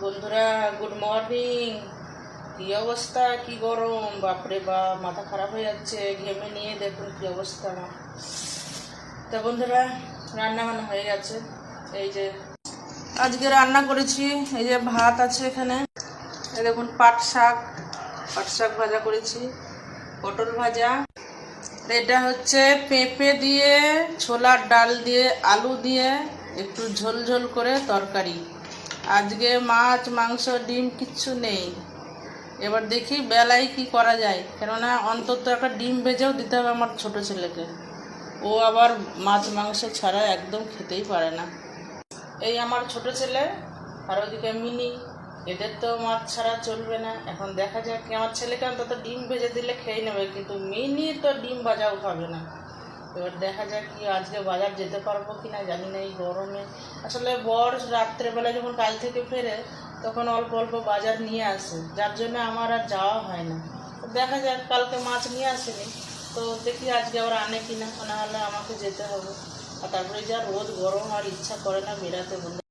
বন্ধুরা good morning. কি অবস্থা, কি গরম, বাপরে বাপ, মাথা খারাপ হয়ে যাচ্ছে ঘেমে নিয়ে। দেখুন কি অবস্থা আমার। তা বন্ধুরা, রান্না বান্না হয়ে গেছে। এই যে আজকে রান্না করেছি, এই যে ভাত আছে এখানে, এই দেখুন পাট শাক ভাজা করেছি, পটল ভাজা, এটা হচ্ছে পেঁপে দিয়ে, ছোলার ডাল দিয়ে, আলু দিয়ে একটু ঝোল ঝোল করে তরকারি। আজকে মাছ মাংস ডিম কিচ্ছু নেই। এবার দেখি বেলায় কি করা যায়, কেননা অন্তত একটা ডিম ভেজেও দিতে হবে আমার ছোট ছেলেকে। ও আবার মাছ মাংস ছাড়া একদম খেতেই পারে না। এই আমার ছোট ছেলে, আর ওদিকে মিনি, এদের তো মাছ ছাড়া চলবে না। এখন দেখা যাক, আমার ছেলেকে অন্তত ডিম ভেজে দিলে খেয়ে নেবে, কিন্তু মিনি তো ডিম ভাজাও খাবে না। এবার দেখা যাক কি আজকে বাজার যেতে পারবো কি না জানি না এই গরমে। আসলে বর রাত্রেবেলা যখন কাজ থেকে ফেরে তখন অল্প অল্প বাজার নিয়ে আসে, যার জন্য আমার আর যাওয়া হয় না। তো দেখা যাক, কালকে মাছ নিয়ে আসেনি, তো দেখি আজকে আবার আনে কিনা, না হলে আমাকে যেতে হবে। আর তারপরে যা রোদ গরম, আর ইচ্ছা করে না বেরাতে। বন্ধু